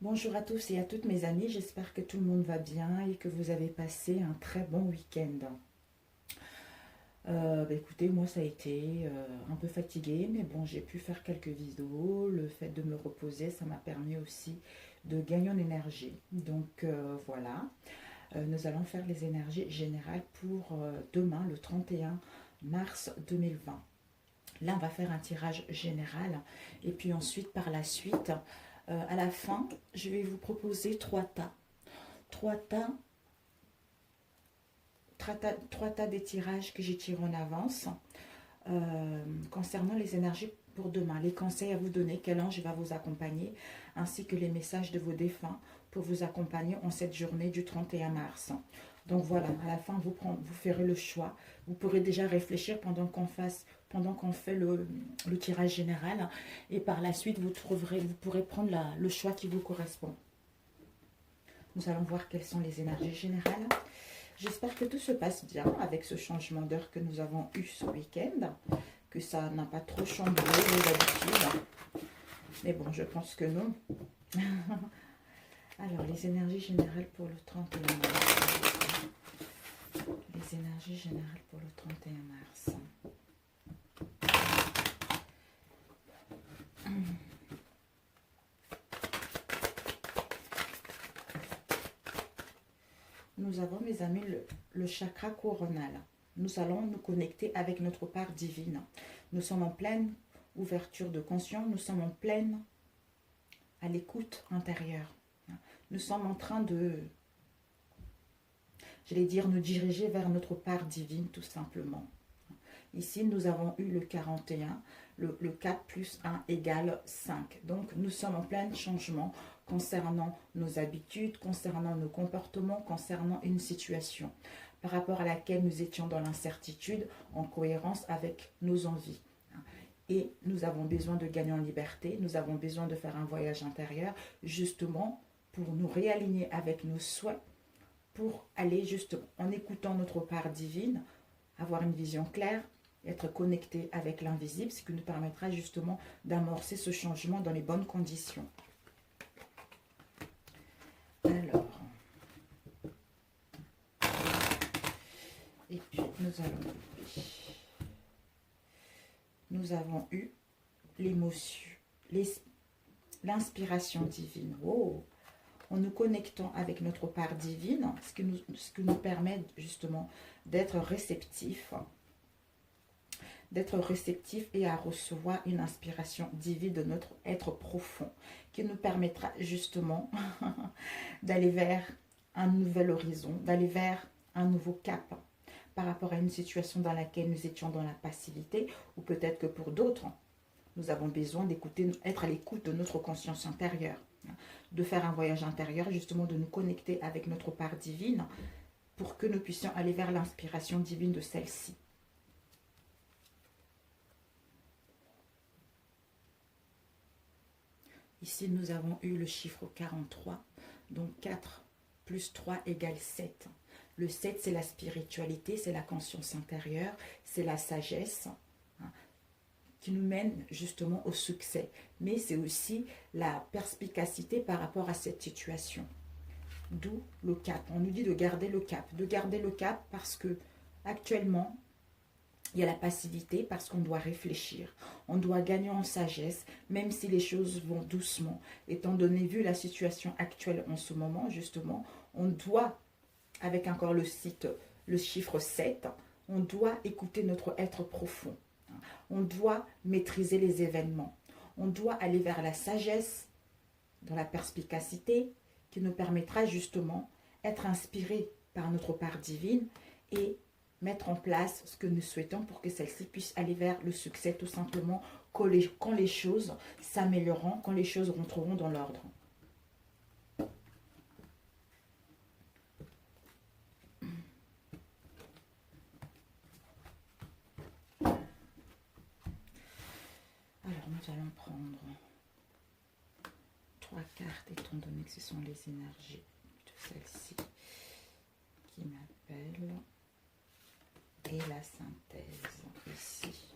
Bonjour à tous et à toutes mes amis, j'espère que tout le monde va bien et que vous avez passé un très bon week-end. Écoutez, moi ça a été un peu fatigué, mais bon, j'ai pu faire quelques vidéos. Le fait de me reposer, ça m'a permis aussi de gagner en énergie. Donc voilà. Nous allons faire les énergies générales pour demain, le 31 mars 2020. Là, on va faire un tirage général et puis ensuite, par la suite, à la fin, je vais vous proposer trois tas, trois tas des tirages que j'ai tirés en avance concernant les énergies pour demain, les conseils à vous donner, quel ange va vous accompagner, ainsi que les messages de vos défunts pour vous accompagner en cette journée du 31 mars. Donc voilà, à la fin, vous ferez le choix. Vous pourrez déjà réfléchir pendant qu'on fait le tirage général. Et par la suite, vous pourrez prendre le choix qui vous correspond. Nous allons voir quelles sont les énergies générales. J'espère que tout se passe bien avec ce changement d'heure que nous avons eu ce week-end. Que ça n'a pas trop chamboulé les habitudes. Mais bon, je pense que non. Alors, les énergies générales pour le 31 mars. Les énergies générales pour le 31 mars. Nous avons, mes amis, le chakra coronal. Nous allons nous connecter avec notre part divine. Nous sommes en pleine ouverture de conscience. Nous sommes en pleine à l'écoute intérieure. Nous sommes en train de, j'allais dire, nous diriger vers notre part divine, tout simplement. Ici, nous avons eu le 41, le 4 plus 1 égale 5. Donc, nous sommes en plein changement concernant nos habitudes, concernant nos comportements, concernant une situation par rapport à laquelle nous étions dans l'incertitude, en cohérence avec nos envies. Et nous avons besoin de gagner en liberté, nous avons besoin de faire un voyage intérieur, justement pour nous réaligner avec nos souhaits, pour aller justement en écoutant notre part divine, avoir une vision claire, être connecté avec l'invisible, ce qui nous permettra justement d'amorcer ce changement dans les bonnes conditions. Alors, et puis nous avons eu l'émotion, l'inspiration divine. Oh, en nous connectant avec notre part divine, ce qui nous permet justement d'être réceptifs et à recevoir une inspiration divine de notre être profond, qui nous permettra justement d'aller vers un nouvel horizon, d'aller vers un nouveau cap par rapport à une situation dans laquelle nous étions dans la passivité, ou peut-être que pour d'autres, nous avons besoin d'écouter, être à l'écoute de notre conscience intérieure, de faire un voyage intérieur, justement de nous connecter avec notre part divine pour que nous puissions aller vers l'inspiration divine de celle-ci. Ici, nous avons eu le chiffre 43, donc 4 plus 3 égale 7. Le 7, c'est la spiritualité, c'est la conscience intérieure, c'est la sagesse qui nous mène justement au succès. Mais c'est aussi la perspicacité par rapport à cette situation. D'où le cap. On nous dit de garder le cap parce que actuellement, il y a la passivité parce qu'on doit réfléchir. On doit gagner en sagesse, même si les choses vont doucement. Étant donné, vu la situation actuelle en ce moment, justement, on doit, avec encore le chiffre 7, on doit écouter notre être profond. On doit maîtriser les événements. On doit aller vers la sagesse, dans la perspicacité, qui nous permettra justement d'être inspiré par notre part divine et mettre en place ce que nous souhaitons pour que celle-ci puisse aller vers le succès tout simplement quand les choses s'amélioreront, quand les choses rentreront dans l'ordre. Alors nous allons prendre 3 cartes étant donné que ce sont les énergies de celle-ci qui m'appellent. Et la synthèse ici.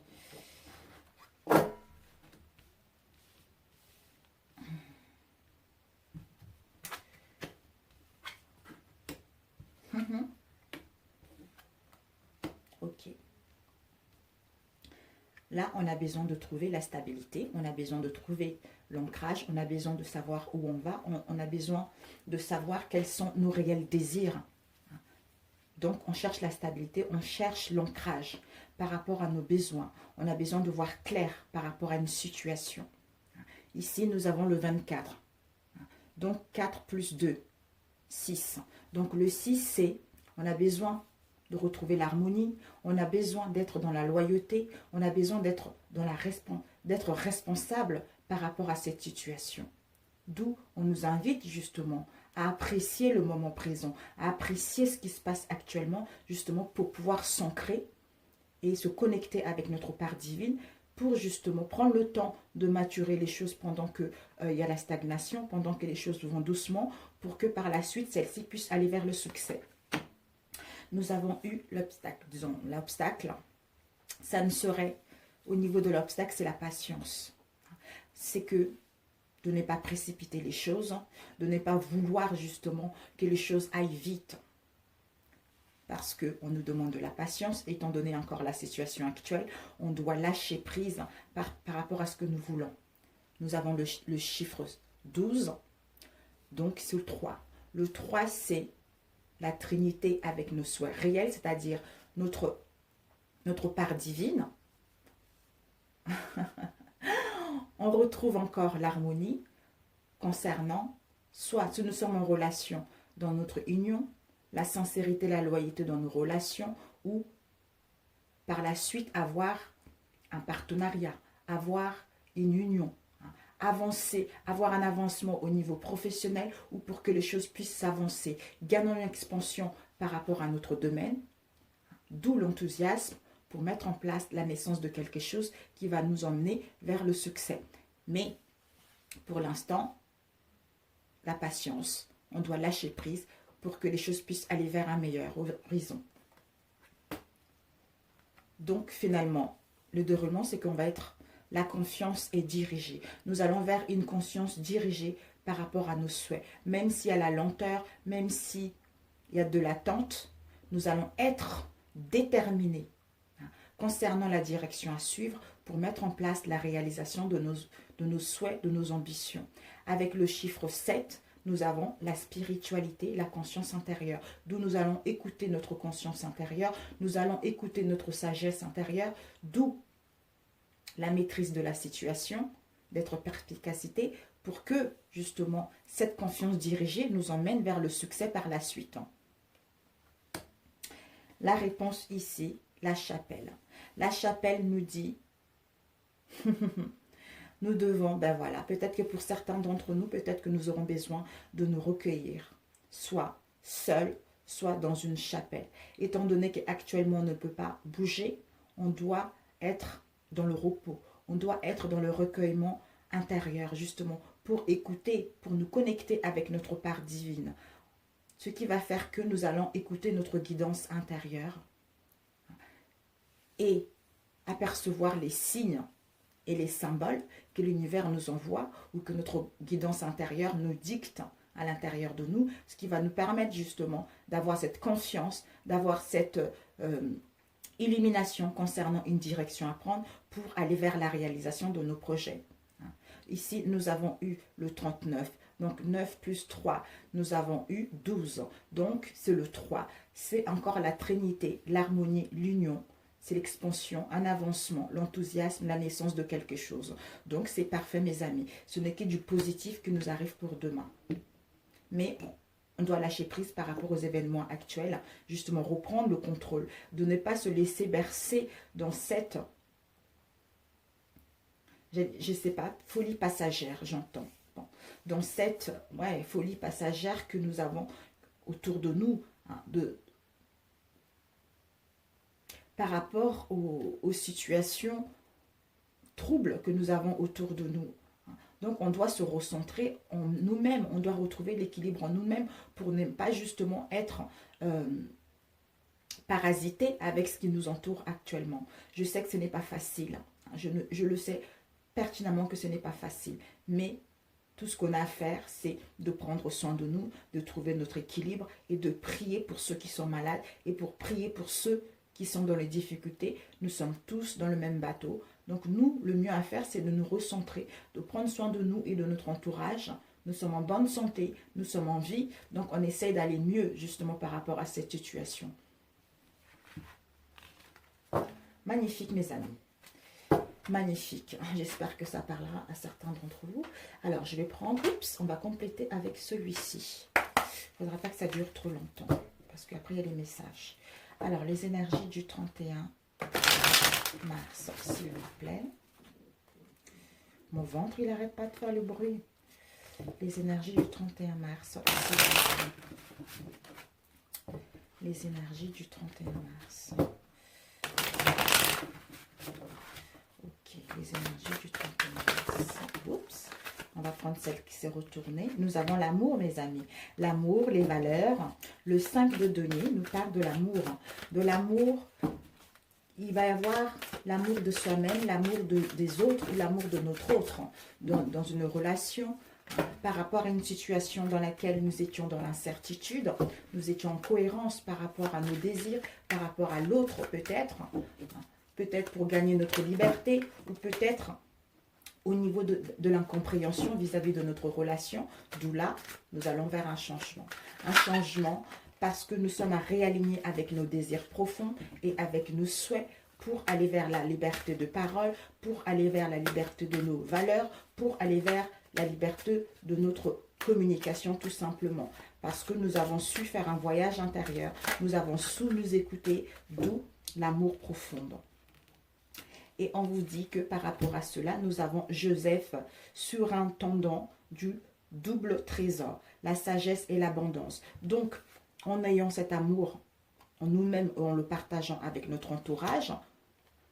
Là, on a besoin de trouver la stabilité, on a besoin de trouver l'ancrage, on a besoin de savoir où on va, on a besoin de savoir quels sont nos réels désirs. Donc, on cherche la stabilité, on cherche l'ancrage par rapport à nos besoins. On a besoin de voir clair par rapport à une situation. Ici, nous avons le 24. Donc, 4 plus 2, 6. Donc, le 6, c'est, on a besoin de retrouver l'harmonie, on a besoin d'être dans la loyauté, on a besoin d'être responsable par rapport à cette situation. D'où on nous invite justement à apprécier le moment présent, à apprécier ce qui se passe actuellement, justement pour pouvoir s'ancrer et se connecter avec notre part divine, pour justement prendre le temps de maturer les choses pendant qu'il y a la stagnation, pendant que les choses vont doucement, pour que par la suite, celles-ci puissent aller vers le succès. Nous avons eu l'obstacle, disons l'obstacle, ça ne serait, au niveau de l'obstacle, c'est la patience. C'est que de ne pas précipiter les choses, de ne pas vouloir justement que les choses aillent vite. Parce qu'on nous demande de la patience, étant donné encore la situation actuelle, on doit lâcher prise par rapport à ce que nous voulons. Nous avons le chiffre 12, donc c'est le 3. Le 3, c'est la Trinité avec nos souhaits réels, c'est-à-dire notre part divine. On retrouve encore l'harmonie concernant, soit si nous sommes en relation dans notre union, la sincérité, la loyauté dans nos relations, ou par la suite avoir un partenariat, avoir une union, avancer, avoir un avancement au niveau professionnel ou pour que les choses puissent s'avancer, gagner une expansion par rapport à notre domaine, d'où l'enthousiasme pour mettre en place la naissance de quelque chose qui va nous emmener vers le succès. Mais pour l'instant, la patience, on doit lâcher prise pour que les choses puissent aller vers un meilleur horizon. Donc finalement, le déroulement, c'est qu'on va être, la confiance est dirigée. Nous allons vers une conscience dirigée par rapport à nos souhaits. Même s'il y a la lenteur, même s'il y a de l'attente, nous allons être déterminés concernant la direction à suivre pour mettre en place la réalisation de nos souhaits, de nos ambitions. Avec le chiffre 7, nous avons la spiritualité, la conscience intérieure, d'où nous allons écouter notre conscience intérieure, nous allons écouter notre sagesse intérieure, d'où la maîtrise de la situation, d'être perspicacité, pour que justement cette confiance dirigée nous emmène vers le succès par la suite. La réponse ici, la chapelle. La chapelle nous dit, nous devons, ben voilà, peut-être que pour certains d'entre nous, peut-être que nous aurons besoin de nous recueillir, soit seul, soit dans une chapelle. Étant donné qu'actuellement on ne peut pas bouger, on doit être dans le repos, on doit être dans le recueillement intérieur, justement, pour écouter, pour nous connecter avec notre part divine. Ce qui va faire que nous allons écouter notre guidance intérieure et apercevoir les signes et les symboles que l'univers nous envoie ou que notre guidance intérieure nous dicte à l'intérieur de nous, ce qui va nous permettre justement d'avoir cette confiance, d'avoir cette illumination concernant une direction à prendre pour aller vers la réalisation de nos projets. Ici, nous avons eu le 39. Donc 9 plus 3, nous avons eu 12. Donc c'est le 3. C'est encore la trinité, l'harmonie, l'union. C'est l'expansion, un avancement, l'enthousiasme, la naissance de quelque chose. Donc c'est parfait mes amis. Ce n'est que du positif qui nous arrive pour demain. Mais on doit lâcher prise par rapport aux événements actuels. Justement reprendre le contrôle. De ne pas se laisser bercer dans cette, je ne sais pas, folie passagère, j'entends. Dans cette folie passagère que nous avons autour de nous, par rapport aux situations troubles que nous avons autour de nous. Donc, on doit se recentrer en nous-mêmes, on doit retrouver l'équilibre en nous-mêmes pour ne pas justement être parasité avec ce qui nous entoure actuellement. Je sais que ce n'est pas facile, je le sais pertinemment que ce n'est pas facile, mais tout ce qu'on a à faire, c'est de prendre soin de nous, de trouver notre équilibre et de prier pour ceux qui sont malades et pour prier pour ceux qui sont dans les difficultés. Nous sommes tous dans le même bateau Donc nous, le mieux à faire, c'est de nous recentrer, de prendre soin de nous et de notre entourage. Nous sommes en bonne santé, nous sommes en vie, donc on essaye d'aller mieux justement par rapport à cette situation. Magnifique mes amis. Magnifique. J'espère que ça parlera à certains d'entre vous. Alors, je vais prendre, on va compléter avec celui-ci. Il ne faudra pas que ça dure trop longtemps, parce qu'après, il y a les messages. Alors, les énergies du 31 mars, s'il vous plaît. Mon ventre, il n'arrête pas de faire le bruit. Les énergies du 31 mars, s'il vous plaît. Les énergies du 31 mars. Les énergies du 31 mars. Oups. On va prendre celle qui s'est retournée. Nous avons l'amour, mes amis. L'amour, les valeurs. Le 5 de denier nous parle de l'amour. De l'amour, il va y avoir l'amour de soi-même, l'amour des autres ou l'amour de notre autre. Dans une relation, par rapport à une situation dans laquelle nous étions dans l'incertitude, nous étions en cohérence par rapport à nos désirs, par rapport à l'autre peut-être. Peut-être pour gagner notre liberté, ou peut-être au niveau de l'incompréhension vis-à-vis de notre relation. D'où là, nous allons vers un changement. Un changement parce que nous sommes à réaligner avec nos désirs profonds et avec nos souhaits pour aller vers la liberté de parole, pour aller vers la liberté de nos valeurs, pour aller vers la liberté de notre communication tout simplement. Parce que nous avons su faire un voyage intérieur, nous avons su nous écouter, d'où l'amour profond. Et on vous dit que par rapport à cela, nous avons Joseph surintendant du double trésor, la sagesse et l'abondance. Donc, en ayant cet amour en nous-mêmes, en le partageant avec notre entourage,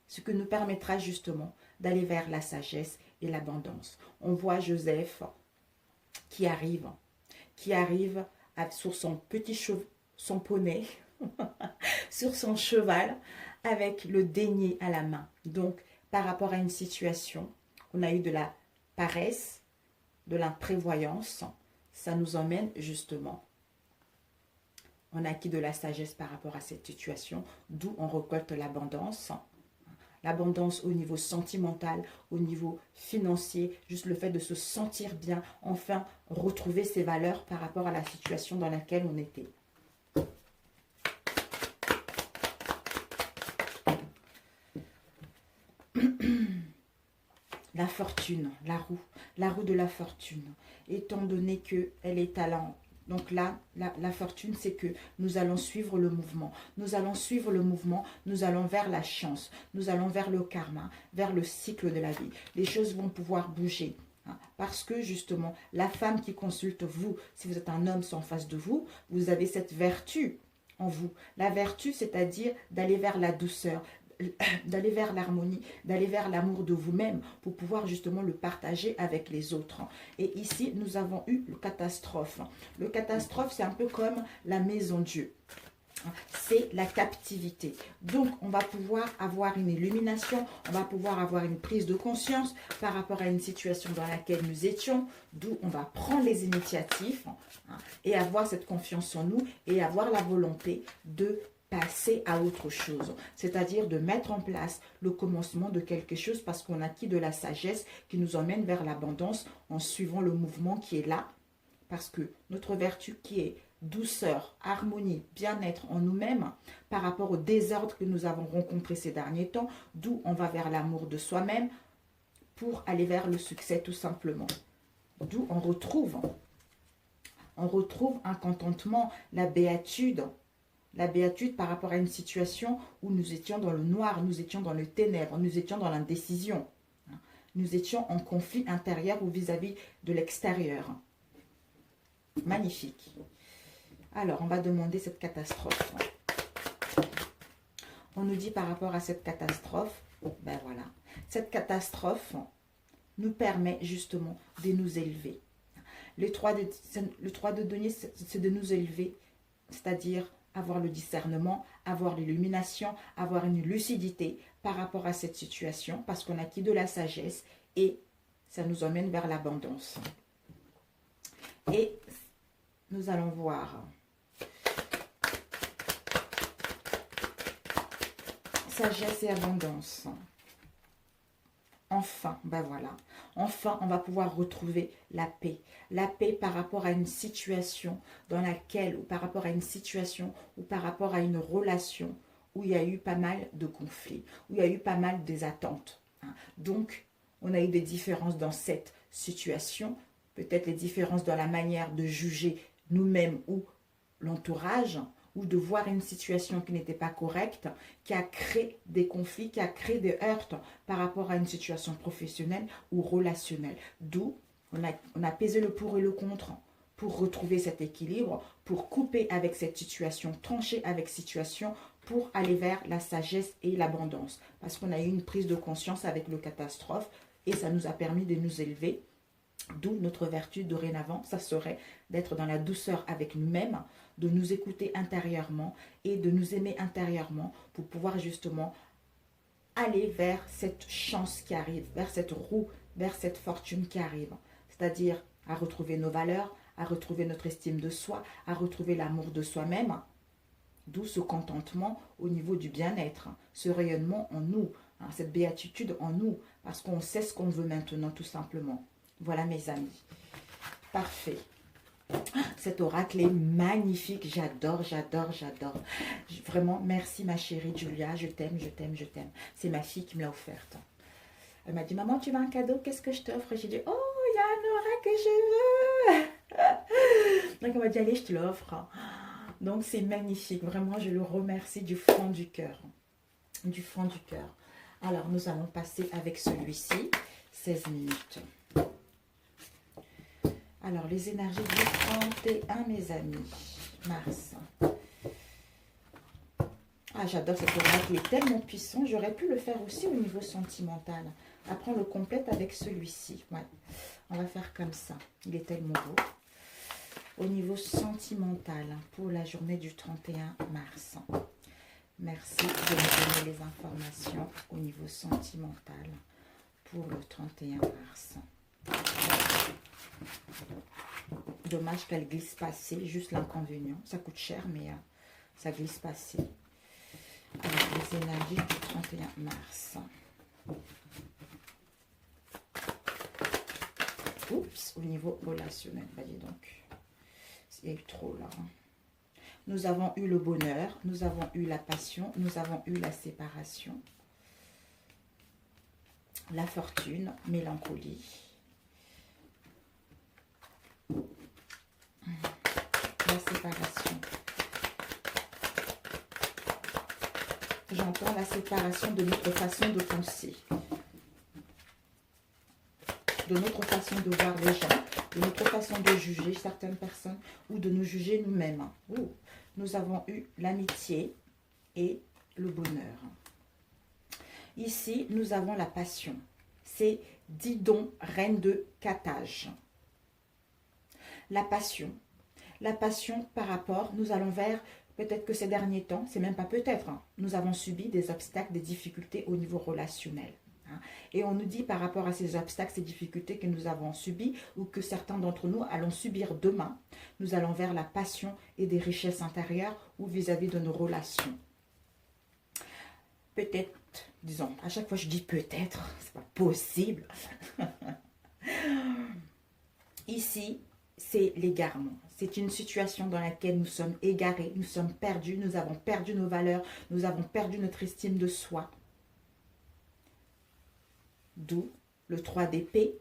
ce que nous permettra justement d'aller vers la sagesse et l'abondance. On voit Joseph qui arrive sur son petit cheval, son poney, sur son cheval, avec le denier à la main. Donc, par rapport à une situation, on a eu de la paresse, de l'imprévoyance. Ça nous emmène justement. On a acquis de la sagesse par rapport à cette situation, d'où on récolte l'abondance. L'abondance au niveau sentimental, au niveau financier, juste le fait de se sentir bien, enfin retrouver ses valeurs par rapport à la situation dans laquelle on était. La fortune, la roue de la fortune, étant donné qu'elle est talent. Donc là, la fortune, c'est que nous allons suivre le mouvement. Nous allons suivre le mouvement, nous allons vers la chance, nous allons vers le karma, vers le cycle de la vie. Les choses vont pouvoir bouger. Parce que justement, la femme qui consulte vous, si vous êtes un homme en face de vous, vous avez cette vertu en vous. La vertu, c'est-à-dire d'aller vers la douceur, d'aller vers l'harmonie, d'aller vers l'amour de vous-même pour pouvoir justement le partager avec les autres. Et ici, nous avons eu le catastrophe. Le catastrophe, c'est un peu comme la maison Dieu. C'est la captivité. Donc, on va pouvoir avoir une illumination, on va pouvoir avoir une prise de conscience par rapport à une situation dans laquelle nous étions, d'où on va prendre les initiatives et avoir cette confiance en nous et avoir la volonté de passer à autre chose, c'est-à-dire de mettre en place le commencement de quelque chose parce qu'on a acquis de la sagesse qui nous emmène vers l'abondance en suivant le mouvement qui est là, parce que notre vertu qui est douceur, harmonie, bien-être en nous-mêmes par rapport au désordre que nous avons rencontré ces derniers temps, d'où on va vers l'amour de soi-même pour aller vers le succès tout simplement. D'où on retrouve un contentement, la béatitude par rapport à une situation où nous étions dans le noir, nous étions dans le ténèbre, nous étions dans l'indécision. Nous étions en conflit intérieur ou vis-à-vis de l'extérieur. Magnifique. Alors, on va demander cette catastrophe. On nous dit par rapport à cette catastrophe, ben voilà, cette catastrophe nous permet justement de nous élever. Le 3 de denier, c'est de nous élever, c'est-à-dire avoir le discernement, avoir l'illumination, avoir une lucidité par rapport à cette situation, parce qu'on a acquis de la sagesse et ça nous emmène vers l'abondance. Et nous allons voir sagesse et abondance. enfin, ben voilà, enfin on va pouvoir retrouver la paix. La paix par rapport à une situation dans laquelle, ou par rapport à une situation, ou par rapport à une relation où il y a eu pas mal de conflits, où il y a eu pas mal des attentes. Donc, on a eu des différences dans cette situation, peut-être les différences dans la manière de juger nous-mêmes ou l'entourage, ou de voir une situation qui n'était pas correcte, qui a créé des conflits, qui a créé des heurts par rapport à une situation professionnelle ou relationnelle. D'où on a pesé le pour et le contre pour retrouver cet équilibre, pour couper avec cette situation, trancher avec cette situation, pour aller vers la sagesse et l'abondance. Parce qu'on a eu une prise de conscience avec le catastrophe et ça nous a permis de nous élever. D'où notre vertu dorénavant, ça serait d'être dans la douceur avec nous-mêmes, de nous écouter intérieurement et de nous aimer intérieurement pour pouvoir justement aller vers cette chance qui arrive, vers cette roue, vers cette fortune qui arrive. C'est-à-dire à retrouver nos valeurs, à retrouver notre estime de soi, à retrouver l'amour de soi-même. D'où ce contentement au niveau du bien-être, ce rayonnement en nous, cette béatitude en nous, parce qu'on sait ce qu'on veut maintenant tout simplement. Voilà mes amis. Parfait. Cet oracle est magnifique. J'adore, j'adore, j'adore. Vraiment, merci ma chérie Julia. Je t'aime, je t'aime, je t'aime. C'est ma fille qui me l'a offerte. Elle m'a dit, maman, tu veux un cadeau? Qu'est-ce que je t'offre? J'ai dit, oh, il y a un oracle que je veux. Donc elle m'a dit, allez, je te l'offre. Donc c'est magnifique. Vraiment, je le remercie du fond du cœur. Du fond du cœur. Alors, nous allons passer avec celui-ci. 16 minutes. Alors, les énergies du 31, mes amis. Mars. Ah, j'adore cet oracle. Il est tellement puissant. J'aurais pu le faire aussi au niveau sentimental. Après, on le complète avec celui-ci. Ouais. On va faire comme ça. Il est tellement beau. Au niveau sentimental, pour la journée du 31 mars. Merci de me donner les informations au niveau sentimental pour le 31 mars. Dommage qu'elle glisse pas assez, juste l'inconvénient. Ça coûte cher, mais ça glisse pas assez. Alors, les énergies du 31 mars. Oups, au niveau relationnel, bah dis donc. Il y a eu trop là. Nous avons eu le bonheur, nous avons eu la passion, nous avons eu la séparation. La fortune, mélancolie. La séparation. J'entends la séparation de notre façon de penser. De notre façon de voir les gens, de notre façon de juger certaines personnes ou de nous juger nous-mêmes. Nous avons eu l'amitié et le bonheur. Ici, nous avons la passion. C'est Didon, reine de Carthage. La passion. La passion par rapport, nous allons vers, peut-être que ces derniers temps, c'est même pas peut-être, nous avons subi des obstacles, des difficultés au niveau relationnel. Et on nous dit par rapport à ces obstacles, ces difficultés que nous avons subies ou que certains d'entre nous allons subir demain, nous allons vers la passion et des richesses intérieures ou vis-à-vis de nos relations. Peut-être, disons, à chaque fois je dis peut-être, c'est pas possible. Ici, c'est l'égarement. C'est une situation dans laquelle nous sommes égarés, nous sommes perdus, nous avons perdu nos valeurs, nous avons perdu notre estime de soi. D'où le 3 d'épée.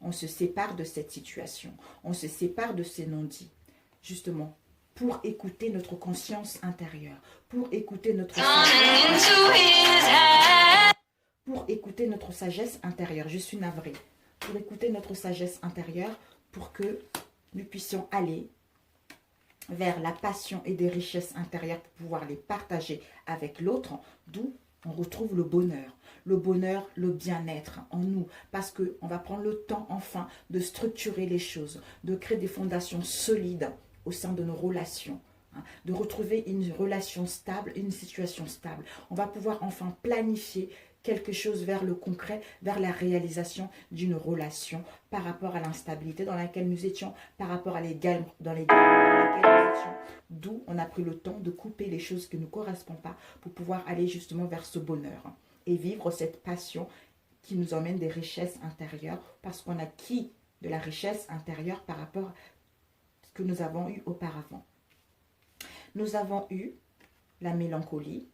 On se sépare de cette situation. On se sépare de ces non-dits. Justement, pour écouter notre conscience intérieure. Pour écouter notre sagesse. Pour écouter notre sagesse intérieure. Je suis navrée. Pour écouter notre sagesse intérieure. Pour que nous puissions aller vers la passion et des richesses intérieures pour pouvoir les partager avec l'autre. D'où on retrouve le bonheur, le bien-être en nous. Parce qu'on va prendre le temps enfin de structurer les choses, de créer des fondations solides au sein de nos relations. De retrouver une relation stable, une situation stable. On va pouvoir enfin planifier quelque chose vers le concret, vers la réalisation d'une relation par rapport à l'instabilité dans laquelle nous étions, par rapport à l'égal dans lesquelles nous étions. D'où on a pris le temps de couper les choses qui ne nous correspondent pas pour pouvoir aller justement vers ce bonheur et vivre cette passion qui nous emmène des richesses intérieures parce qu'on a acquis de la richesse intérieure par rapport à ce que nous avons eu auparavant. Nous avons eu la mélancolie,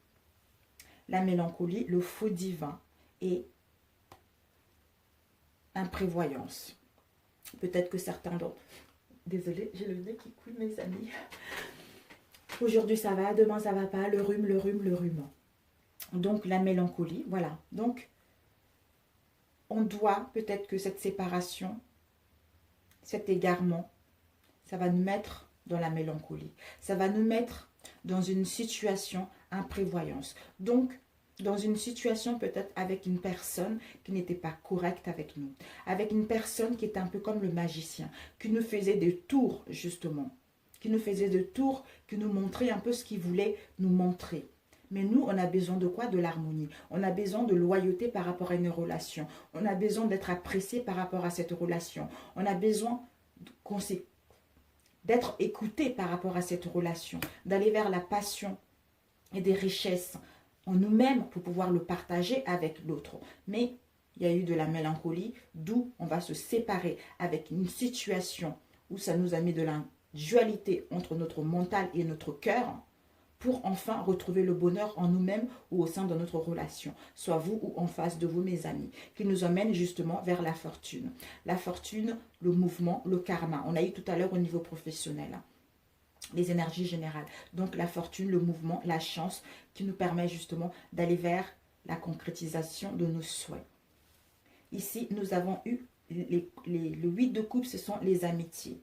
le faux divin et imprévoyance. Peut-être que certains d'entre... Désolée, j'ai le nez qui coule, mes amis. Aujourd'hui, ça va, demain, ça va pas. Le rhume, le rhume, le rhume. Donc, la mélancolie, voilà. Donc, on doit, peut-être que cette séparation, cet égarement, ça va nous mettre dans la mélancolie. Ça va nous mettre dans une situation imprévoyance. Donc, dans une situation peut-être avec une personne qui n'était pas correcte avec nous. Avec une personne qui était un peu comme le magicien, qui nous faisait des tours justement. Qui nous faisait des tours, qui nous montrait un peu ce qu'il voulait nous montrer. Mais nous, on a besoin de quoi? De l'harmonie. On a besoin de loyauté par rapport à une relation. On a besoin d'être apprécié par rapport à cette relation. On a besoin d'être écouté par rapport à cette relation. D'aller vers la passion et des richesses en nous-mêmes pour pouvoir le partager avec l'autre. Mais il y a eu de la mélancolie, d'où on va se séparer avec une situation où ça nous a mis de la dualité entre notre mental et notre cœur pour enfin retrouver le bonheur en nous-mêmes ou au sein de notre relation, soit vous ou en face de vous, mes amis, qui nous emmène justement vers la fortune. La fortune, le mouvement, le karma. On a eu tout à l'heure au niveau professionnel. Les énergies générales. Donc la fortune, le mouvement, la chance qui nous permet justement d'aller vers la concrétisation de nos souhaits. Ici, nous avons eu le 8 de coupe, ce sont les amitiés.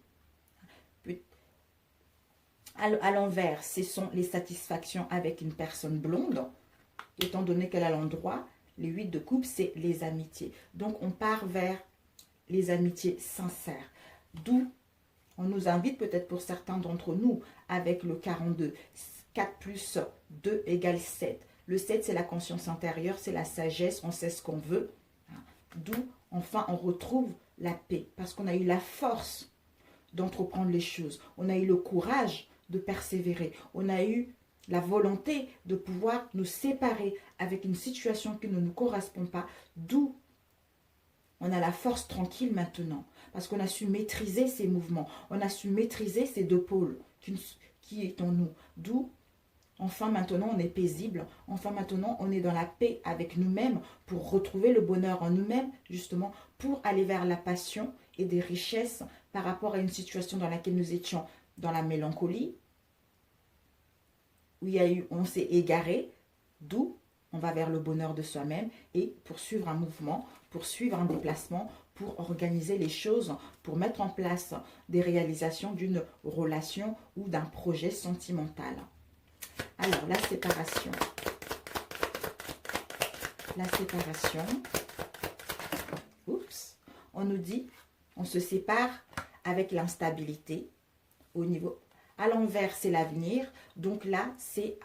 À l'envers, ce sont les satisfactions avec une personne blonde. Étant donné qu'elle a l'endroit, les 8 de coupe, c'est les amitiés. Donc on part vers les amitiés sincères. D'où on nous invite peut-être pour certains d'entre nous avec le 42. 4 plus 2 égale 7. Le 7, c'est la conscience intérieure, c'est la sagesse, on sait ce qu'on veut. D'où, enfin, on retrouve la paix. Parce qu'on a eu la force d'entreprendre les choses. On a eu le courage de persévérer. On a eu la volonté de pouvoir nous séparer avec une situation qui ne nous correspond pas. D'où on a la force tranquille maintenant. Parce qu'on a su maîtriser ces mouvements. On a su maîtriser ces deux pôles qui est en nous. D'où, enfin maintenant, on est paisible. Enfin maintenant, on est dans la paix avec nous-mêmes pour retrouver le bonheur en nous-mêmes, justement, pour aller vers la passion et des richesses par rapport à une situation dans laquelle nous étions dans la mélancolie, où on s'est égaré, d'où on va vers le bonheur de soi-même et poursuivre un mouvement, poursuivre un déplacement, pour organiser les choses, pour mettre en place des réalisations d'une relation ou d'un projet sentimental. Alors, la séparation. La séparation. Oups. On nous dit, on se sépare avec l'instabilité au niveau... À l'envers, c'est l'avenir. Donc là, c'est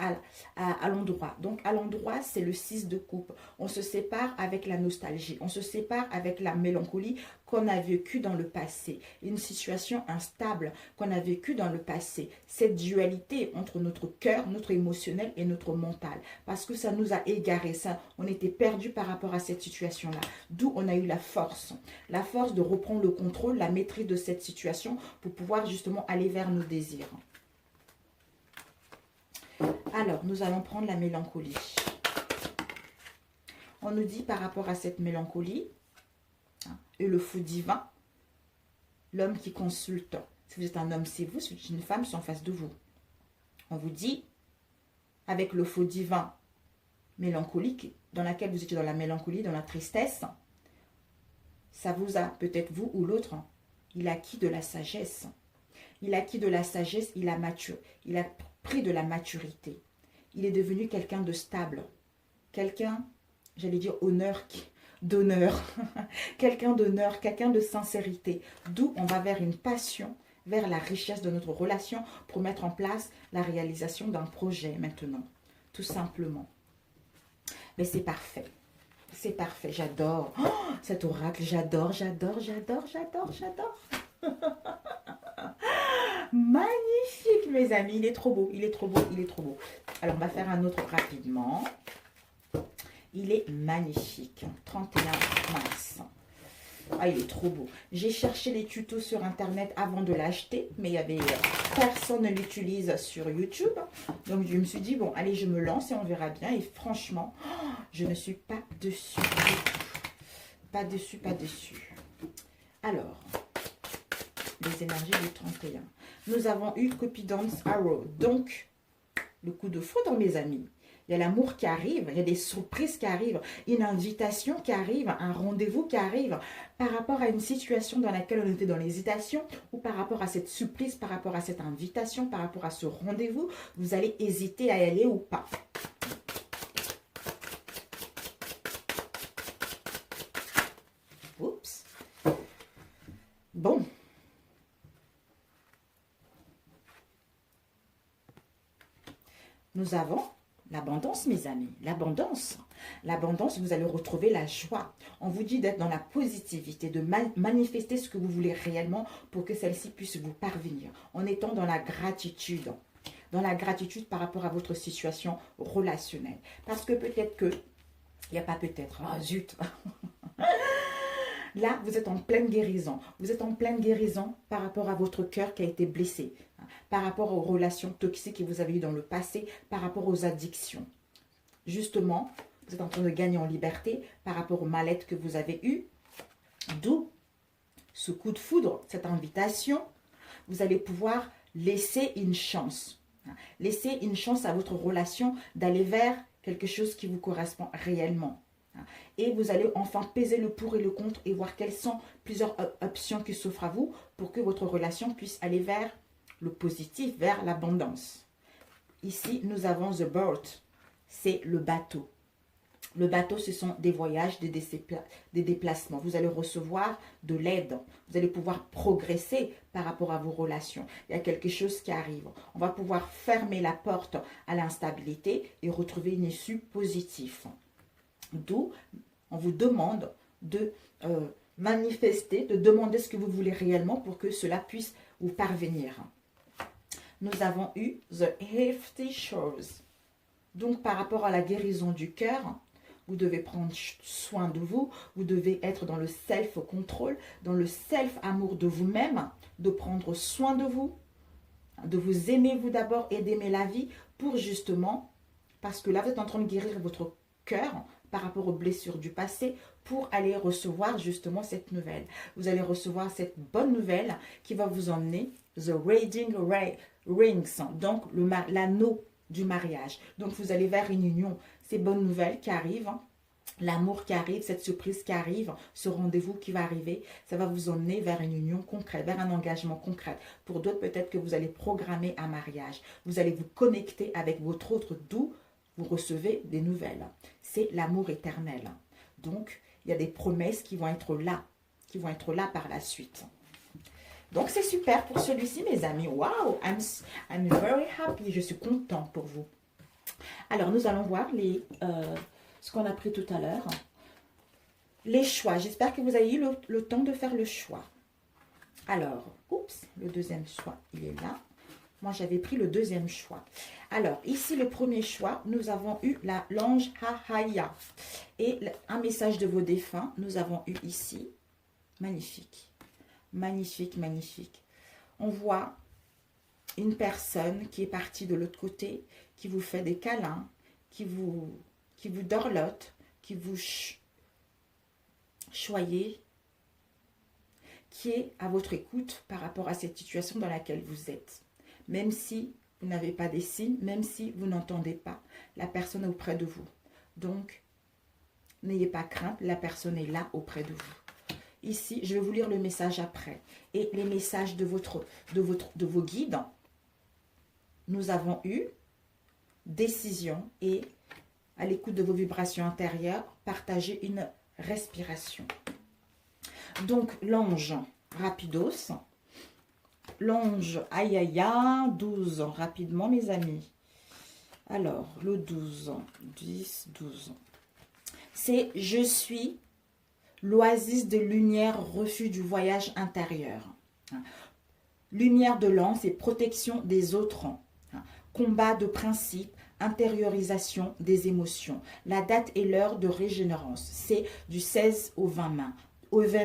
à l'endroit. Donc à l'endroit, c'est le 6 de coupe. On se sépare avec la nostalgie. On se sépare avec la mélancolie qu'on a vécue dans le passé. Une situation instable qu'on a vécue dans le passé. Cette dualité entre notre cœur, notre émotionnel et notre mental. Parce que ça nous a égarés. On était perdus par rapport à cette situation-là. D'où on a eu la force. La force de reprendre le contrôle, la maîtrise de cette situation pour pouvoir justement aller vers nos désirs. Alors, nous allons prendre la mélancolie. On nous dit par rapport à cette mélancolie, et le fou divin, l'homme qui consulte. Si vous êtes un homme, c'est vous. Si vous êtes une femme, c'est en face de vous. On vous dit, avec le faux divin mélancolique, dans laquelle vous étiez dans la mélancolie, dans la tristesse, ça vous a, peut-être vous ou l'autre, il a acquis de la sagesse. Il a acquis de la sagesse, il a pris de la maturité. Il est devenu quelqu'un de stable. Quelqu'un, j'allais dire d'honneur. Quelqu'un d'honneur, quelqu'un de sincérité. D'où on va vers une passion, vers la richesse de notre relation pour mettre en place la réalisation d'un projet maintenant. Tout simplement. Mais c'est parfait. C'est parfait, j'adore. Oh, cet oracle, j'adore. Magnifique, mes amis. Il est trop beau, il est trop beau. Alors, on va faire un autre rapidement. Il est magnifique. 31 mars. Ah, il est trop beau. J'ai cherché les tutos sur Internet avant de l'acheter, mais il y avait personne ne l'utilise sur YouTube. Donc, je me suis dit, bon, allez, je me lance et on verra bien. Et franchement, je ne suis pas dessus. Pas dessus, pas dessus. Alors, les énergies du 31. Nous avons eu Cupid's Arrow. Donc, le coup de foudre, mes amis. Il y a l'amour qui arrive, il y a des surprises qui arrivent, une invitation qui arrive, un rendez-vous qui arrive par rapport à une situation dans laquelle on était dans l'hésitation ou par rapport à cette surprise, par rapport à cette invitation, par rapport à ce rendez-vous. Vous allez hésiter à y aller ou pas. Oups. Bon. Nous avons l'abondance, mes amis. L'abondance. L'abondance, vous allez retrouver la joie. On vous dit d'être dans la positivité, de manifester ce que vous voulez réellement pour que celle-ci puisse vous parvenir. En étant dans la gratitude. Dans la gratitude par rapport à votre situation relationnelle. Parce que peut-être que, il n'y a pas peut-être, ah zut. Là, vous êtes en pleine guérison. Vous êtes en pleine guérison par rapport à votre cœur qui a été blessé, par rapport aux relations toxiques que vous avez eues dans le passé, par rapport aux addictions. Justement, vous êtes en train de gagner en liberté par rapport au mal-être que vous avez eu. D'où ce coup de foudre, cette invitation. Vous allez pouvoir laisser une chance. Laisser une chance à votre relation d'aller vers quelque chose qui vous correspond réellement. Et vous allez enfin peser le pour et le contre et voir quelles sont plusieurs options qui s'offrent à vous pour que votre relation puisse aller vers le positif, vers l'abondance. Ici, nous avons The Boat, c'est le bateau. Le bateau, ce sont des voyages, des déplacements. Vous allez recevoir de l'aide. Vous allez pouvoir progresser par rapport à vos relations. Il y a quelque chose qui arrive. On va pouvoir fermer la porte à l'instabilité et retrouver une issue positive. D'où on vous demande de manifester, de demander ce que vous voulez réellement pour que cela puisse vous parvenir. Nous avons eu The Hefty Shores. Donc, par rapport à la guérison du cœur, vous devez prendre soin de vous. Vous devez être dans le self-control, dans le self-amour de vous-même, de prendre soin de vous aimer vous d'abord et d'aimer la vie pour justement, parce que là, vous êtes en train de guérir votre cœur par rapport aux blessures du passé pour aller recevoir justement cette nouvelle. Vous allez recevoir cette bonne nouvelle qui va vous emmener The Wedding Rings, donc l'anneau du mariage. Donc vous allez vers une union. Ces bonnes nouvelles qui arrivent, l'amour qui arrive, cette surprise qui arrive, ce rendez-vous qui va arriver, ça va vous emmener vers une union concrète, vers un engagement concret. Pour d'autres, peut-être que vous allez programmer un mariage. Vous allez vous connecter avec votre autre, d'où vous recevez des nouvelles. C'est l'amour éternel. Donc, il y a des promesses qui vont être là par la suite. Donc, c'est super pour celui-ci, mes amis. Wow, I'm very happy. Je suis contente pour vous. Alors, nous allons voir ce qu'on a pris tout à l'heure. Les choix. J'espère que vous avez eu le temps de faire le choix. Alors, oups, le deuxième choix, il est là. Moi, j'avais pris le deuxième choix. Alors, ici, le premier choix, nous avons eu l'ange Hahaya. Et un message de vos défunts, nous avons eu ici. Magnifique. Magnifique, magnifique. On voit une personne qui est partie de l'autre côté, qui vous fait des câlins, qui vous dorlote, qui vous choyez, qui est à votre écoute par rapport à cette situation dans laquelle vous êtes. Même si vous n'avez pas des signes, même si vous n'entendez pas, la personne est auprès de vous. Donc, n'ayez pas crainte, la personne est là auprès de vous. Ici, je vais vous lire le message après. Et les messages de vos guides, nous avons eu décision et à l'écoute de vos vibrations intérieures, partagez une respiration. Donc, l'ange rapidos. L'ange, aïe aïe aïe, 12, rapidement mes amis. Alors, le 12, 10, 12. C'est « Je suis l'oasis de lumière, refuge du voyage intérieur. » Lumière de l'an, c'est protection des autres. Combat de principe, intériorisation des émotions. La date et l'heure de régénérance, c'est du 16 au 20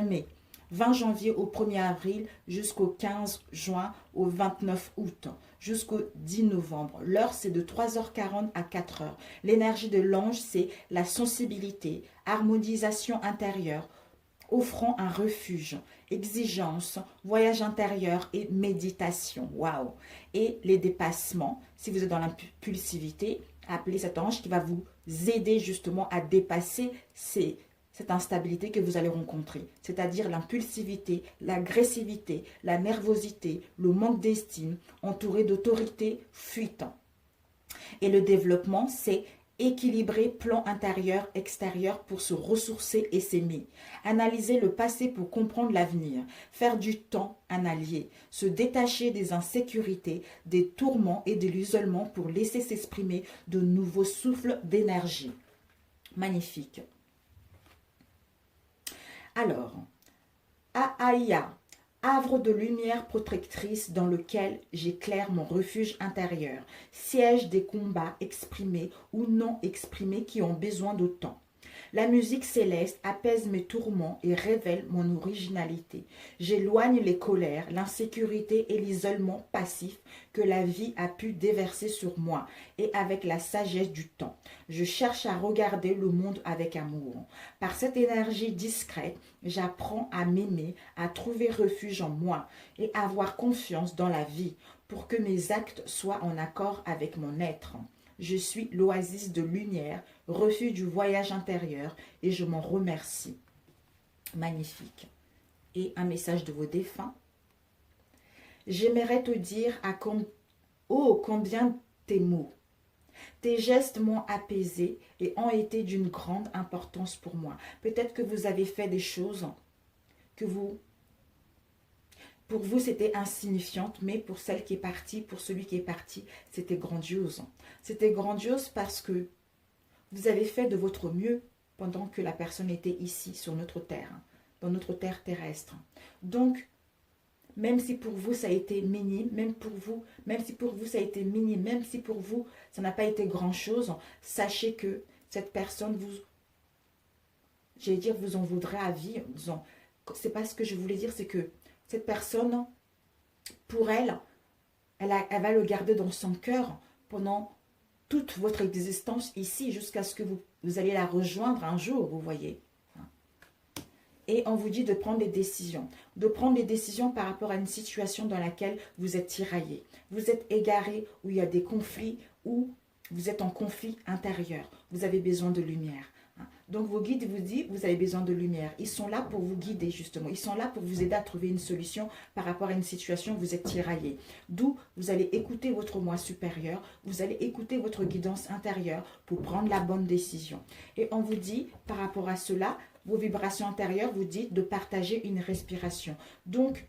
mai. 20 janvier au 1er avril jusqu'au 15 juin au 29 août jusqu'au 10 novembre. L'heure, c'est de 3h40 à 4h. L'énergie de l'ange, c'est la sensibilité, harmonisation intérieure, offrant un refuge, exigence, voyage intérieur et méditation. Waouh! Et les dépassements, si vous êtes dans l'impulsivité, appelez cet ange qui va vous aider justement à dépasser cette instabilité que vous allez rencontrer, c'est-à-dire l'impulsivité, l'agressivité, la nervosité, le manque d'estime, entouré d'autorité fuitant. Et le développement, c'est équilibrer plan intérieur-extérieur pour se ressourcer et s'aimer. Analyser le passé pour comprendre l'avenir. Faire du temps un allié. Se détacher des insécurités, des tourments et de l'isolement pour laisser s'exprimer de nouveaux souffles d'énergie. Magnifique. Alors, Aaya, havre de lumière protectrice dans lequel j'éclaire mon refuge intérieur, siège des combats exprimés ou non exprimés qui ont besoin de temps. La musique céleste apaise mes tourments et révèle mon originalité. J'éloigne les colères, l'insécurité et l'isolement passif que la vie a pu déverser sur moi et avec la sagesse du temps. Je cherche à regarder le monde avec amour. Par cette énergie discrète, j'apprends à m'aimer, à trouver refuge en moi et à avoir confiance dans la vie pour que mes actes soient en accord avec mon être. Je suis l'oasis de lumière, refuge du voyage intérieur et je m'en remercie. Magnifique. Et un message de vos défunts. J'aimerais te dire combien tes mots, tes gestes m'ont apaisé et ont été d'une grande importance pour moi. Peut-être que vous avez fait des choses que pour vous, c'était insignifiante, mais pour celle qui est partie, pour celui qui est parti, c'était grandiose. C'était grandiose parce que vous avez fait de votre mieux pendant que la personne était ici, sur notre terre, dans notre terre terrestre. Donc, même si pour vous, ça a été minime, même si pour vous, ça a été minime, même si pour vous, ça n'a pas été grand-chose, sachez que cette personne, vous en voudrez à vie. C'est pas ce que je voulais dire, c'est que cette personne, pour elle va le garder dans son cœur pendant toute votre existence ici, jusqu'à ce que vous allez la rejoindre un jour, vous voyez. Et on vous dit de prendre des décisions. De prendre des décisions par rapport à une situation dans laquelle vous êtes tiraillé. Vous êtes égaré, où il y a des conflits, où vous êtes en conflit intérieur. Vous avez besoin de lumière. Donc vos guides vous disent, vous avez besoin de lumière. Ils sont là pour vous guider justement. Ils sont là pour vous aider à trouver une solution par rapport à une situation où vous êtes tiraillé. D'où vous allez écouter votre moi supérieur, vous allez écouter votre guidance intérieure pour prendre la bonne décision. Et on vous dit, par rapport à cela, vos vibrations intérieures vous disent de partager une respiration. Donc,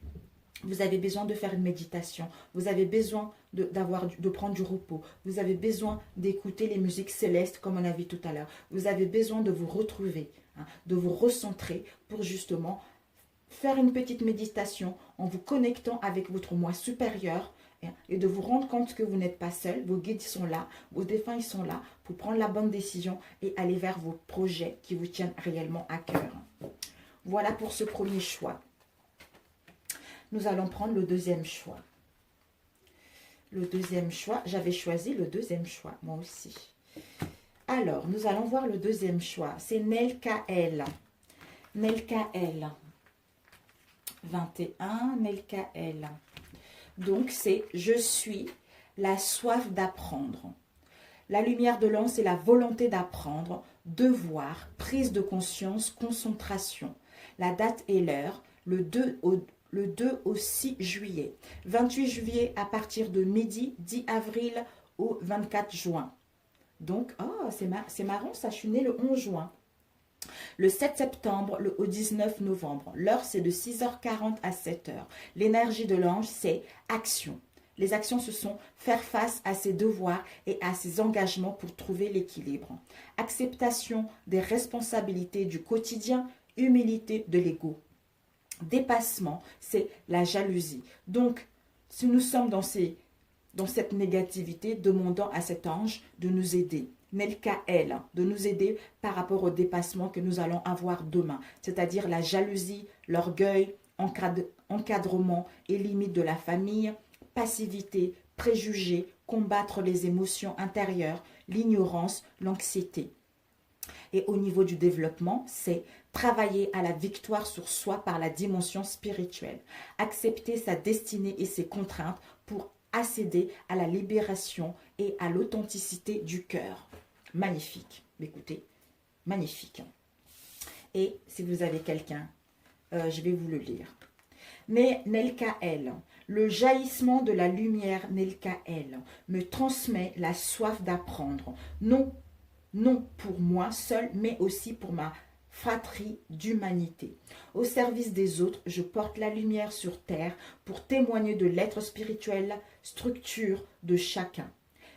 vous avez besoin de faire une méditation. Vous avez besoin de prendre du repos. Vous avez besoin d'écouter les musiques célestes comme on a vu tout à l'heure. Vous avez besoin de vous retrouver, de vous recentrer pour justement faire une petite méditation en vous connectant avec votre moi supérieur et de vous rendre compte que vous n'êtes pas seul. Vos guides sont là, vos défunts ils sont là pour prendre la bonne décision et aller vers vos projets qui vous tiennent réellement à cœur. Voilà pour ce premier choix. Nous allons prendre le deuxième choix. Le deuxième choix, j'avais choisi le deuxième choix, moi aussi. Alors, nous allons voir le deuxième choix. C'est Nelkael. Nelkael. 21, Nelkael. Donc, c'est « Je suis la soif d'apprendre ». La lumière de l'an, c'est la volonté d'apprendre, devoir, prise de conscience, concentration. La date et l'heure, le 2 au 6 juillet. 28 juillet à partir de midi, 10 avril au 24 juin. Donc, c'est marrant, ça, je suis née le 11 juin. Le 7 septembre au 19 novembre. L'heure, c'est de 6h40 à 7h. L'énergie de l'ange, c'est action. Les actions, ce sont faire face à ses devoirs et à ses engagements pour trouver l'équilibre. Acceptation des responsabilités du quotidien, humilité de l'ego. Dépassement, c'est la jalousie. Donc, si nous sommes dans ces dans cette négativité, demandant à cet ange de nous aider. Nelka-El, de nous aider par rapport au dépassement que nous allons avoir demain, c'est-à-dire la jalousie, l'orgueil, encadrement et limites de la famille, passivité, préjugés, combattre les émotions intérieures, l'ignorance, l'anxiété. Et au niveau du développement, c'est travailler à la victoire sur soi par la dimension spirituelle, accepter sa destinée et ses contraintes pour accéder à la libération et à l'authenticité du cœur. Magnifique, écoutez, magnifique. Et si vous avez quelqu'un, je vais vous le lire. Mais Nelka-El, le jaillissement de la lumière Nelka-El me transmet la soif d'apprendre, non pour moi seul, mais aussi pour ma fratrie d'humanité. Au service des autres, je porte la lumière sur terre pour témoigner de l'être spirituel, structure de chacun.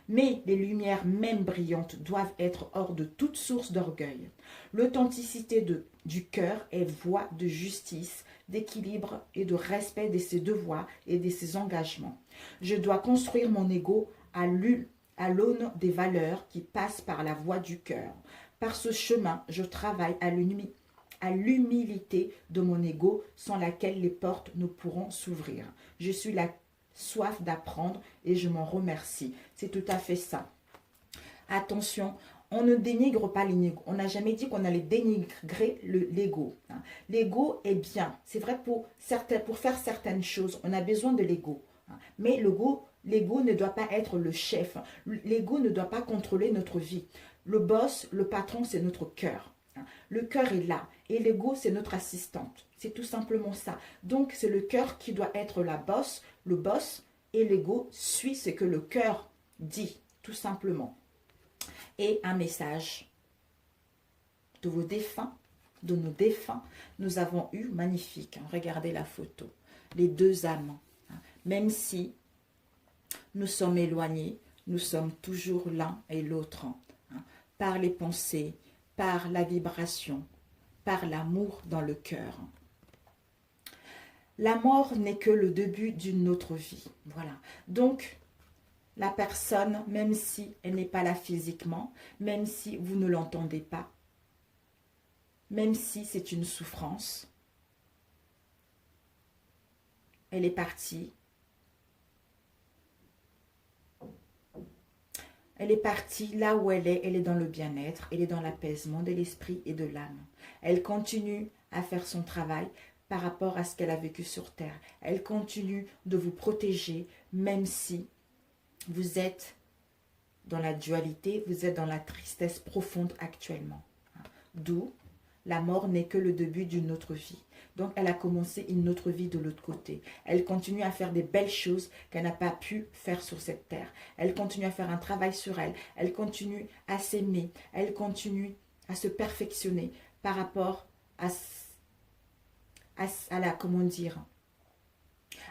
Mais les lumières même brillantes doivent être hors de toute source d'orgueil. L'authenticité du cœur est voie de justice, d'équilibre et de respect de ses devoirs et de ses engagements. Je dois construire mon ego à l'aune des valeurs qui passent par la voie du cœur. Par ce chemin, je travaille à l'humilité de mon ego sans laquelle les portes ne pourront s'ouvrir. Je suis la soif d'apprendre et je m'en remercie. C'est tout à fait ça. Attention, on ne dénigre pas l'ego. On n'a jamais dit qu'on allait dénigrer l'ego. L'ego est bien. C'est vrai pour faire certaines choses, on a besoin de l'ego. Mais l'ego ne doit pas être le chef. L'ego ne doit pas contrôler notre vie. Le boss, le patron, c'est notre cœur. Le cœur est là et l'ego, c'est notre assistante. C'est tout simplement ça. Donc, c'est le cœur qui doit être le boss, et l'ego suit ce que le cœur dit, tout simplement. Et un message de vos défunts, de nos défunts, nous avons eu magnifique. Regardez la photo. Les deux âmes. Même si nous sommes éloignés, nous sommes toujours l'un et l'autre. Par les pensées, par la vibration, par l'amour dans le cœur. La mort n'est que le début d'une autre vie. Voilà. Donc, la personne, même si elle n'est pas là physiquement, même si vous ne l'entendez pas, même si c'est une souffrance, elle est partie. Elle est partie là où elle est dans le bien-être, elle est dans l'apaisement de l'esprit et de l'âme. Elle continue à faire son travail par rapport à ce qu'elle a vécu sur Terre. Elle continue de vous protéger, même si vous êtes dans la dualité, vous êtes dans la tristesse profonde actuellement. D'où la mort n'est que le début d'une autre vie. Donc, elle a commencé une autre vie de l'autre côté. Elle continue à faire des belles choses qu'elle n'a pas pu faire sur cette terre. Elle continue à faire un travail sur elle. Elle continue à s'aimer. Elle continue à se perfectionner par rapport à la, comment dire,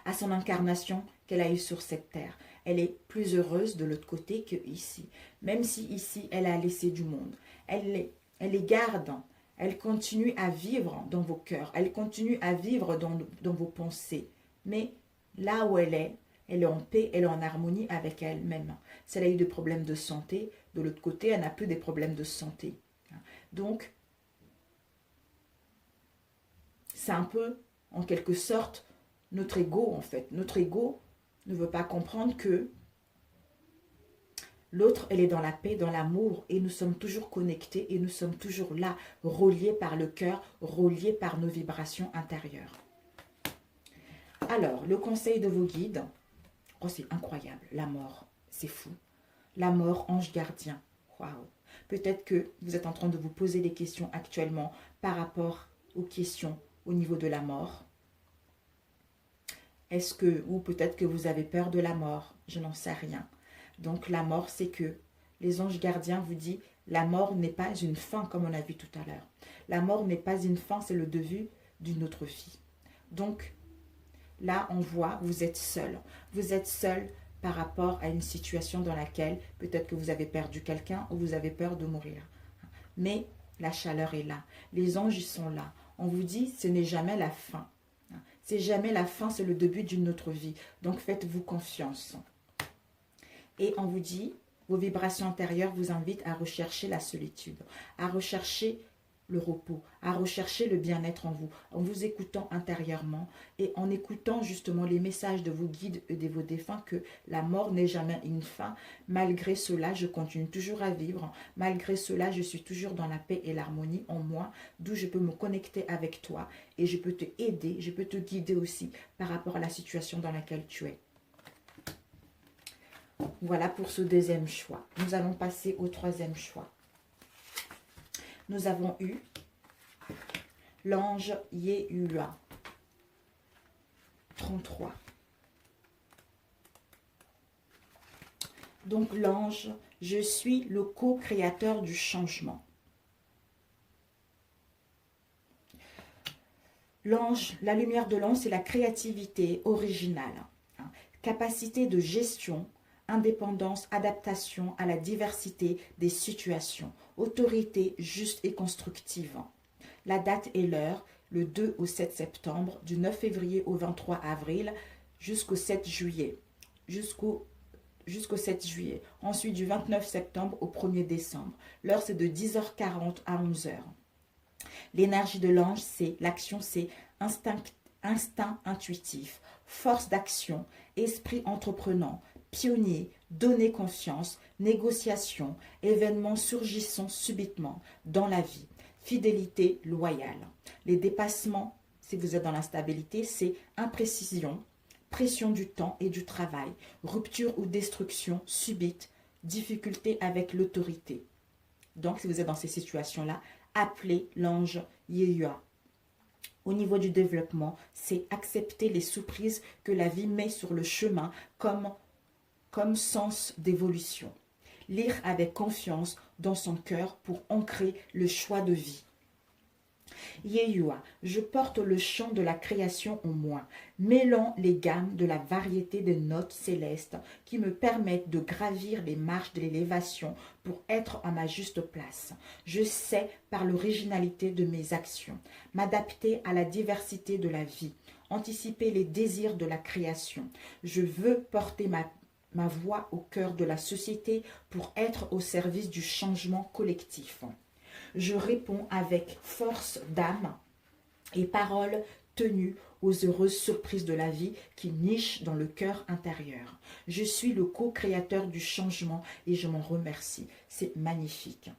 à son incarnation qu'elle a eue sur cette terre. Elle est plus heureuse de l'autre côté que ici. Même si ici, elle a laissé du monde. Elle les garde. Elle continue à vivre dans vos cœurs. Elle continue à vivre dans vos pensées. Mais là où elle est en paix, elle est en harmonie avec elle-même. Si elle a eu des problèmes de santé, de l'autre côté, elle n'a plus des problèmes de santé. Donc, c'est un peu, en quelque sorte, notre ego, en fait. Notre ego ne veut pas comprendre que l'autre, elle est dans la paix, dans l'amour, et nous sommes toujours connectés, et nous sommes toujours là, reliés par le cœur, reliés par nos vibrations intérieures. Alors, le conseil de vos guides, oh, c'est incroyable, la mort, c'est fou. La mort, ange gardien, waouh. Peut-être que vous êtes en train de vous poser des questions actuellement par rapport aux questions au niveau de la mort. Est-ce que, ou peut-être que vous avez peur de la mort, je n'en sais rien. Donc la mort, c'est que les anges gardiens vous disent, la mort n'est pas une fin comme on a vu tout à l'heure. La mort n'est pas une fin, c'est le début d'une autre vie. Donc là, on voit, vous êtes seul. Vous êtes seul par rapport à une situation dans laquelle peut-être que vous avez perdu quelqu'un ou vous avez peur de mourir. Mais la chaleur est là. Les anges, ils sont là. On vous dit, ce n'est jamais la fin. C'est jamais la fin, c'est le début d'une autre vie. Donc faites-vous confiance. Et on vous dit, vos vibrations intérieures vous invitent à rechercher la solitude, à rechercher le repos, à rechercher le bien-être en vous écoutant intérieurement et en écoutant justement les messages de vos guides et de vos défunts que la mort n'est jamais une fin. Malgré cela, je continue toujours à vivre. Malgré cela, je suis toujours dans la paix et l'harmonie en moi, d'où je peux me connecter avec toi et je peux te aider, je peux te guider aussi par rapport à la situation dans laquelle tu es. Voilà pour ce deuxième choix. Nous allons passer au troisième choix. Nous avons eu l'ange Yehua, 33. Donc l'ange, je suis le co-créateur du changement. L'ange, la lumière de l'ange, c'est la créativité originale, hein, capacité de gestion, indépendance, adaptation à la diversité des situations, autorité juste et constructive. La date et l'heure, le 2 au 7 septembre, du 9 février au 23 avril, jusqu'au 7 juillet. Jusqu'au 7 juillet. Ensuite, du 29 septembre au 1er décembre. L'heure, c'est de 10h40 à 11h. L'énergie de l'ange, c'est l'action, c'est instinct intuitif, force d'action, esprit entreprenant, pionnier, donner confiance, négociation, événements surgissant subitement dans la vie, fidélité loyale. Les dépassements, si vous êtes dans l'instabilité, c'est imprécision, pression du temps et du travail, rupture ou destruction subite, difficulté avec l'autorité. Donc, si vous êtes dans ces situations-là, appelez l'ange Yehua. Au niveau du développement, c'est accepter les surprises que la vie met sur le chemin comme sens d'évolution. Lire avec confiance dans son cœur pour ancrer le choix de vie. Yehua, je porte le chant de la création en moi, mêlant les gammes de la variété des notes célestes qui me permettent de gravir les marches de l'élévation pour être à ma juste place. Je sais, par l'originalité de mes actions, m'adapter à la diversité de la vie, anticiper les désirs de la création. Je veux porter ma voix au cœur de la société pour être au service du changement collectif. Je réponds avec force d'âme et paroles tenues aux heureuses surprises de la vie qui nichent dans le cœur intérieur. Je suis le co-créateur du changement et je m'en remercie. C'est magnifique.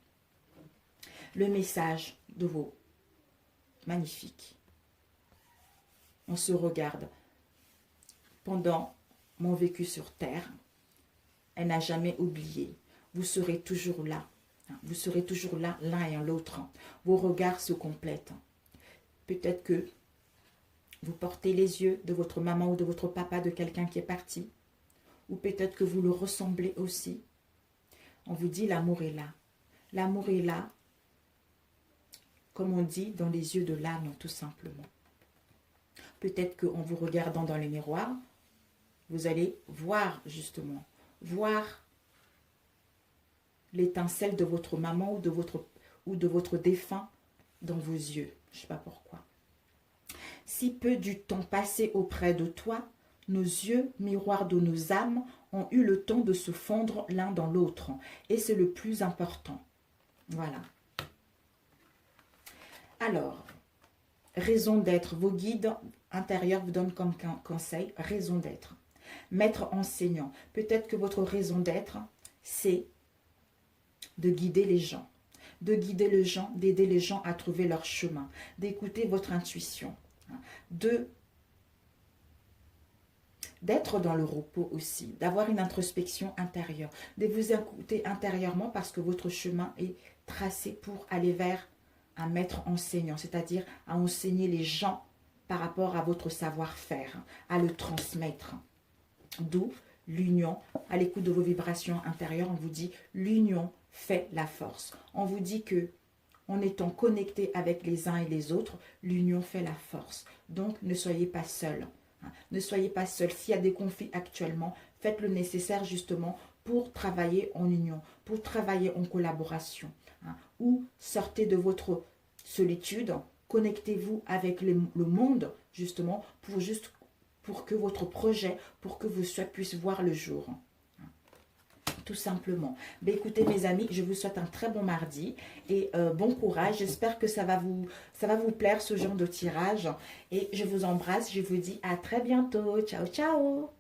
Le message de vos magnifiques. On se regarde. Pendant mon vécu sur terre, elle n'a jamais oublié. Vous serez toujours là. Vous serez toujours là, l'un et l'autre. Vos regards se complètent. Peut-être que vous portez les yeux de votre maman ou de votre papa, de quelqu'un qui est parti. Ou peut-être que vous le ressemblez aussi. On vous dit l'amour est là. L'amour est là, comme on dit, dans les yeux de l'âme, tout simplement. Peut-être qu'en vous regardant dans le miroir, vous allez voir justement, voir l'étincelle de votre maman ou de votre défunt dans vos yeux. Je ne sais pas pourquoi. Si peu du temps passé auprès de toi, nos yeux, miroirs de nos âmes, ont eu le temps de se fondre l'un dans l'autre. Et c'est le plus important. Voilà. Alors, raison d'être. Vos guides intérieurs vous donnent comme conseil, raison d'être. Maître enseignant. Peut-être que votre raison d'être, c'est de guider les gens, d'aider les gens à trouver leur chemin, d'écouter votre intuition, d'être dans le repos aussi, d'avoir une introspection intérieure, de vous écouter intérieurement parce que votre chemin est tracé pour aller vers un maître enseignant, c'est-à-dire à enseigner les gens par rapport à votre savoir-faire, à le transmettre. D'où l'union, à l'écoute de vos vibrations intérieures, on vous dit l'union fait la force. On vous dit que en étant connecté avec les uns et les autres, l'union fait la force. Donc, ne soyez pas seuls. Ne soyez pas seuls. S'il y a des conflits actuellement, faites le nécessaire justement pour travailler en union, pour travailler en collaboration. Ou sortez de votre solitude, connectez-vous avec le monde justement pour que votre projet, pour que vos souhaits puissent voir le jour. tout simplement. Ben, écoutez mes amis, je vous souhaite un très bon mardi et bon courage. J'espère que ça va vous plaire ce genre de tirage. Et je vous embrasse, je vous dis à très bientôt. Ciao, ciao!